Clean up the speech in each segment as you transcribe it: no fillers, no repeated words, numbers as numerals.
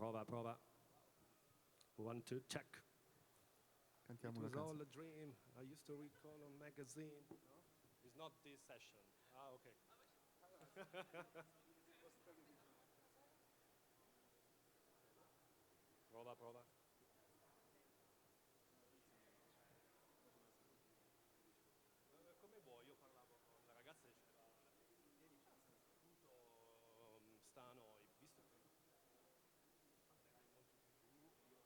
Prova, prova. 1, 2, check. Cantiamo It una was all canzone. a dream. I used to recall on magazine. No? It's not this session. Ah, okay. Prova, prova. Come vuoi, io parlavo con la ragazza e diceva, ieri tutto sta a noi, visto che parlerai molto più tu, io vabbè,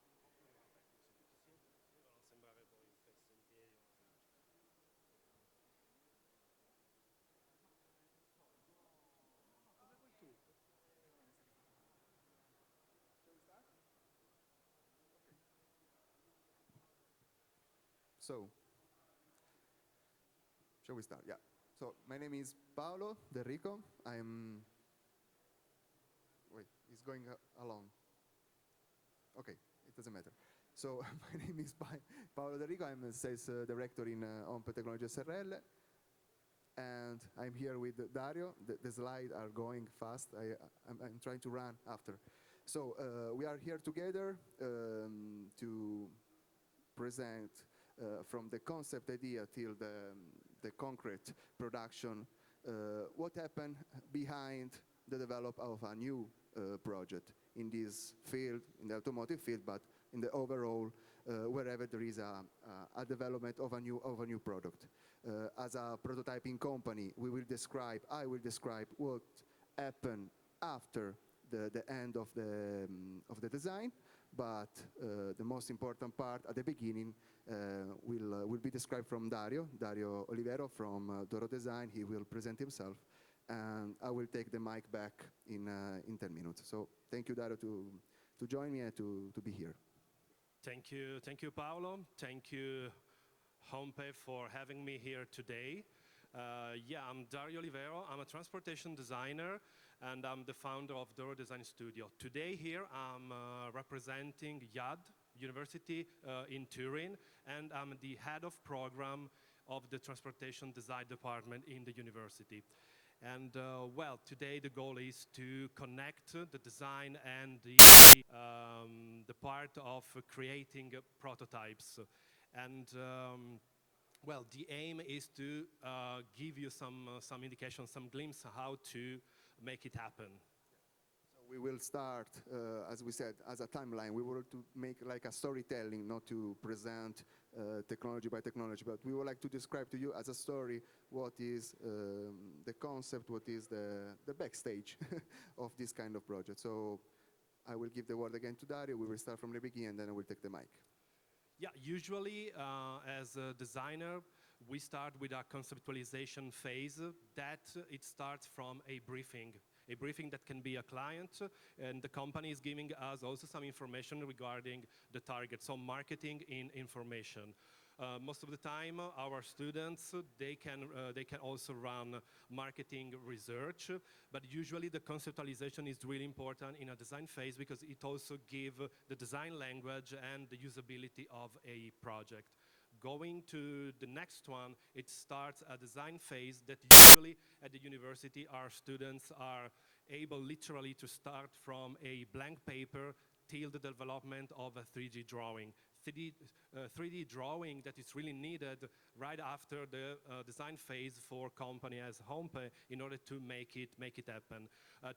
così ti siedo, non sembrare poi fesso in piedi. Come vuoi tu? So, shall we start? Yeah. So, my name is Paolo De Rico. Wait, he's going along. Okay, it doesn't matter. So, my name is Paolo De Rico. I'm a sales director in HONPE Technology SRL. And I'm here with Dario. The slides are going fast. I'm trying to run after. So, we are here together to present from the concept idea till the concrete production, what happened behind the development of a new project in this field, in the automotive field, but in the overall, wherever there is a development of a new product. As a prototyping company, I will describe what happened after the end of the design, but the most important part at the beginning will be described from Dario Olivero from Doro Design. He will present himself, and I will take the mic back in 10 minutes. So thank you, Dario, to join me and to be here. Thank you, Paolo. Thank you, HONPE, for having me here today. I'm Dario Olivero. I'm a transportation designer, and I'm the founder of Doro Design Studio. Today here, I'm representing IAAD, University in Turin, and I'm the head of program of the transportation design department in the university. And today the goal is to connect the design and the part of creating prototypes. And the aim is to give you some indication, some glimpse how to make it happen. We will start, as we said, as a timeline. We want to make like a storytelling, not to present technology by technology, but we would like to describe to you as a story what is the concept, what is the backstage of this kind of project. So I will give the word again to Dario. We will start from the beginning, and then I will take the mic. Yeah, usually as a designer, we start with a conceptualization phase that it starts from a briefing that can be a client, and the company is giving us also some information regarding the target, so marketing information. Most of the time, our students, they can also run marketing research, but usually the conceptualization is really important in a design phase because it also gives the design language and the usability of a project. Going to the next one, it starts a design phase that usually at the university our students are able literally to start from a blank paper till the development of a 3D drawing. 3D drawing that is really needed right after the design phase for company as HONPE in order to make it happen.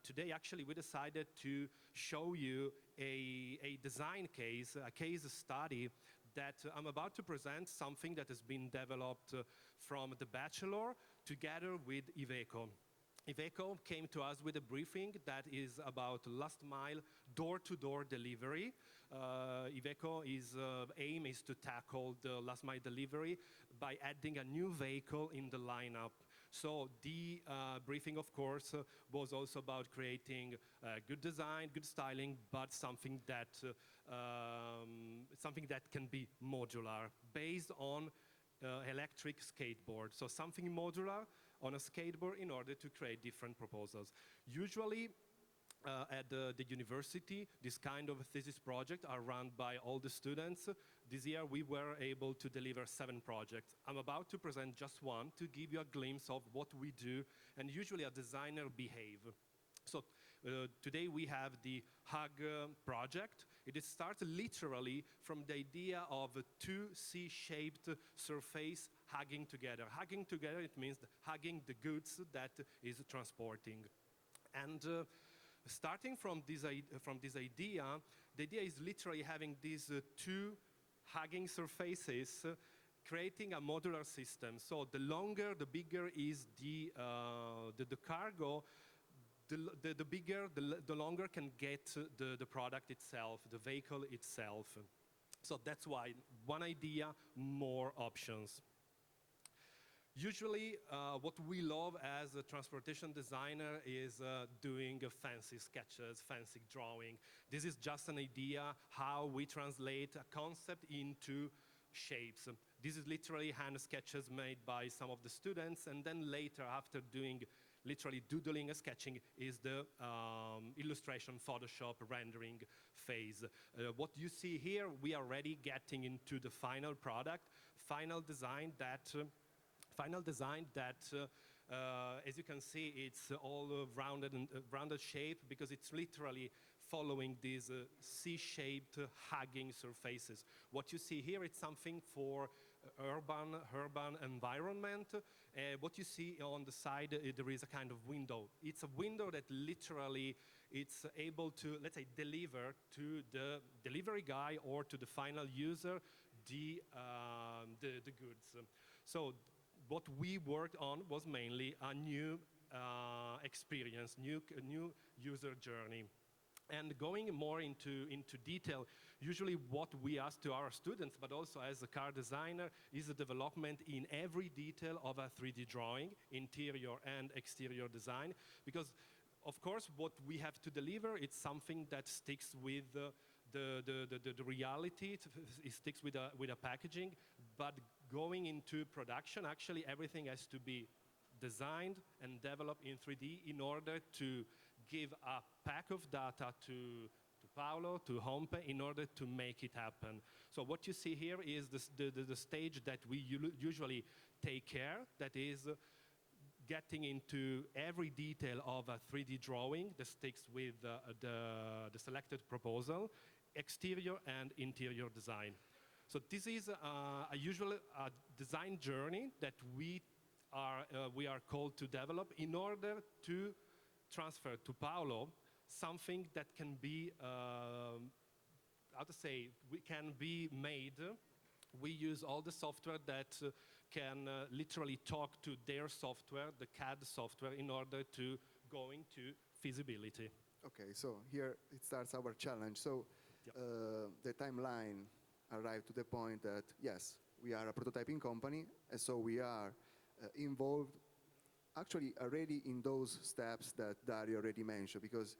Today actually we decided to show you a design case, a case study that I'm about to present, something that has been developed from the bachelor together with Iveco. Iveco came to us with a briefing that is about last mile door-to-door delivery. Iveco's aim is to tackle the last mile delivery by adding a new vehicle in the lineup. So the briefing, of course, was also about creating good design, good styling, but something that can be modular, based on electric skateboard. So something modular on a skateboard in order to create different proposals. Usually, at the university, this kind of thesis project are run by all the students. This year we were able to deliver 7 projects. I'm about to present just one to give you a glimpse of what we do and usually a designer behave. So Today we have the HUG project. It starts literally from the idea of two C-shaped surface hugging together. Hugging together, it means hugging the goods that is transporting. And starting from this idea, the idea is literally having these two hugging surfaces, creating a modular system. So the longer, the bigger is the cargo, the bigger, the longer can get the product itself, the vehicle itself. So that's why one idea, more options. Usually, what we love as a transportation designer is doing fancy sketches, fancy drawing. This is just an idea how we translate a concept into shapes. This is literally hand sketches made by some of the students, and then later, after doing literally doodling and sketching, is the illustration, Photoshop, rendering phase. What you see here, we are already getting into the final product, final design that, as you can see, it's all rounded shape because it's literally following these C-shaped hugging surfaces. What you see here, it's something for urban environment. What you see on the side, there is a kind of window. It's a window that literally it's able to, let's say, deliver to the delivery guy or to the final user the goods. So what we worked on was mainly a new experience, new user journey. And going more into detail, usually what we ask to our students, but also as a car designer, is the development in every detail of a 3D drawing, interior and exterior design. Because, of course, what we have to deliver, it's something that sticks with the reality, it sticks with a packaging, but going into production, actually everything has to be designed and developed in 3D in order to give a pack of data to Paolo, to HONPE, in order to make it happen. So what you see here is the stage that we usually take care, that is getting into every detail of a 3D drawing that sticks with the selected proposal, exterior and interior design. So this is a usual design journey that we are called to develop in order to transfer to Paolo something that can be, can be made. We use all the software that can literally talk to their software, the CAD software, in order to go into feasibility. Okay, so here it starts our challenge. So Yep. The timeline arrived to the point that, yes, we are a prototyping company, and so we are involved actually already in those steps that Dario already mentioned, because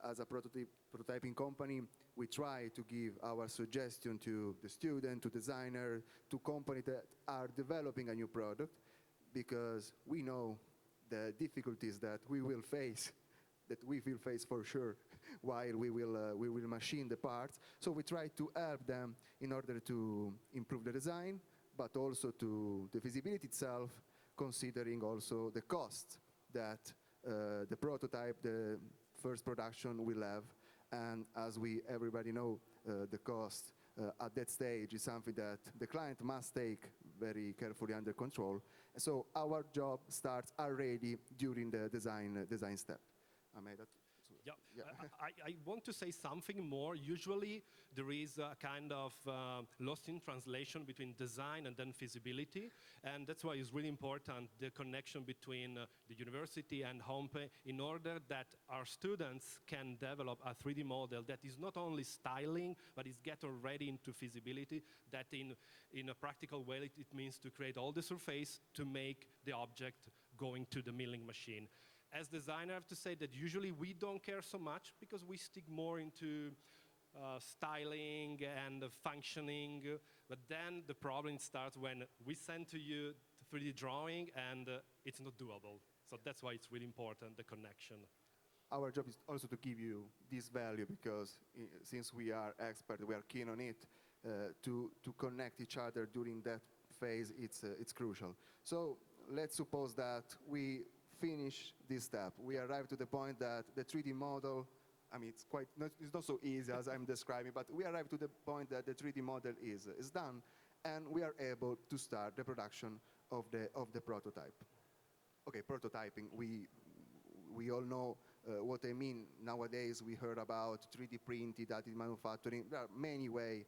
as a prototyping company, we try to give our suggestion to the student, to designer, to companies that are developing a new product, because we know the difficulties that we will face for sure while we will machine the parts. So we try to help them in order to improve the design, but also to the feasibility itself, considering also the cost that the prototype, the first production will have. And as everybody know, the cost at that stage is something that the client must take very carefully under control. So our job starts already during the design step. I made that. Yeah. I want to say something more. Usually there is a kind of lost in translation between design and then feasibility, and that's why it's really important, the connection between the university and HONPE, in order that our students can develop a 3D model that is not only styling, but is get already into feasibility, that in a practical way it means to create all the surface to make the object going to the milling machine. As designer, I have to say that usually we don't care so much because we stick more into styling and functioning, but then the problem starts when we send to you the 3D drawing and it's not doable. So that's why it's really important, the connection. Our job is also to give you this value, because since we are experts, we are keen on it, to connect each other during that phase, it's crucial. So let's suppose that we finish this step. We arrive to the point that the 3D model, I mean, it's not so easy as I'm describing, but we arrive to the point that the 3D model is done, and we are able to start the production of the prototype. Okay, prototyping, we all know what I mean. Nowadays, we heard about 3D printed, additive manufacturing. There are many ways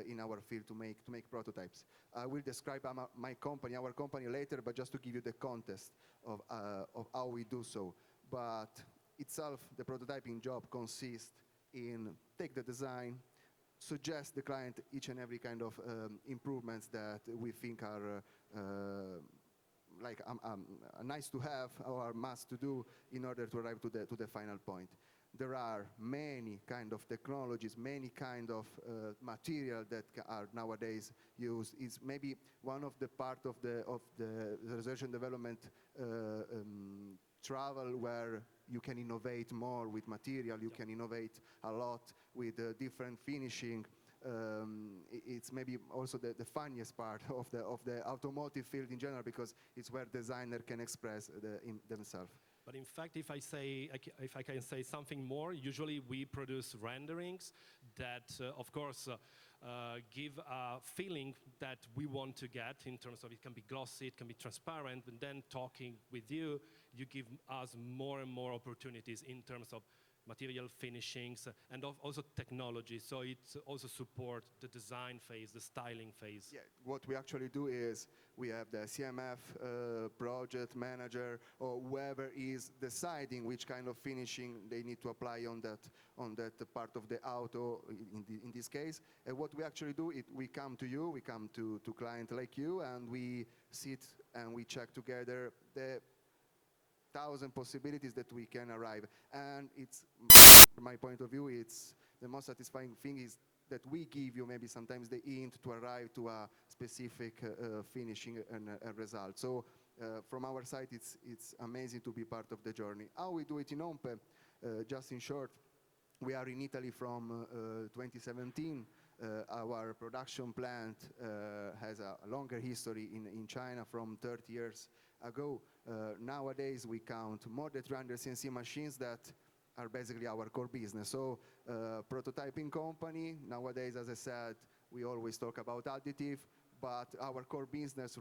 in our field to make prototypes. I will describe our company later, but just to give you the context of how we do so. But itself, the prototyping job consists in take the design, suggest the client each and every kind of improvements that we think are like nice to have or must to do in order to arrive to the final point. There are many kind of technologies, many kind of material that are nowadays used. It's maybe one of the part of the research and development travel where you can innovate more with material, you can innovate a lot with different finishing. It's maybe also the funniest part of the automotive field in general, because it's where designer can express themselves. But in fact, if I can say something more, usually we produce renderings that, of course, give a feeling that we want to get in terms of it can be glossy, it can be transparent, and then talking with you, you give us more and more opportunities in terms of material finishings and also technology. So it also supports the design phase, the styling phase. Yeah, what we actually do is we have the CMF project manager or whoever is deciding which kind of finishing they need to apply on that part of the auto in this case. And what we actually do is we come to you, we come to client like you, and we sit and we check together the 1,000 possibilities that we can arrive. And it's, from my point of view, it's the most satisfying thing is that we give you maybe sometimes the hint to arrive to a specific finishing and a result. So from our side, it's amazing to be part of the journey. How we do it in HONPE, just in short, we are in Italy from 2017. Our production plant has a longer history in China from 30 years ago. Nowadays, we count more than 300 CNC machines that are basically our core business. So prototyping company, nowadays, as I said, we always talk about additive, but our core business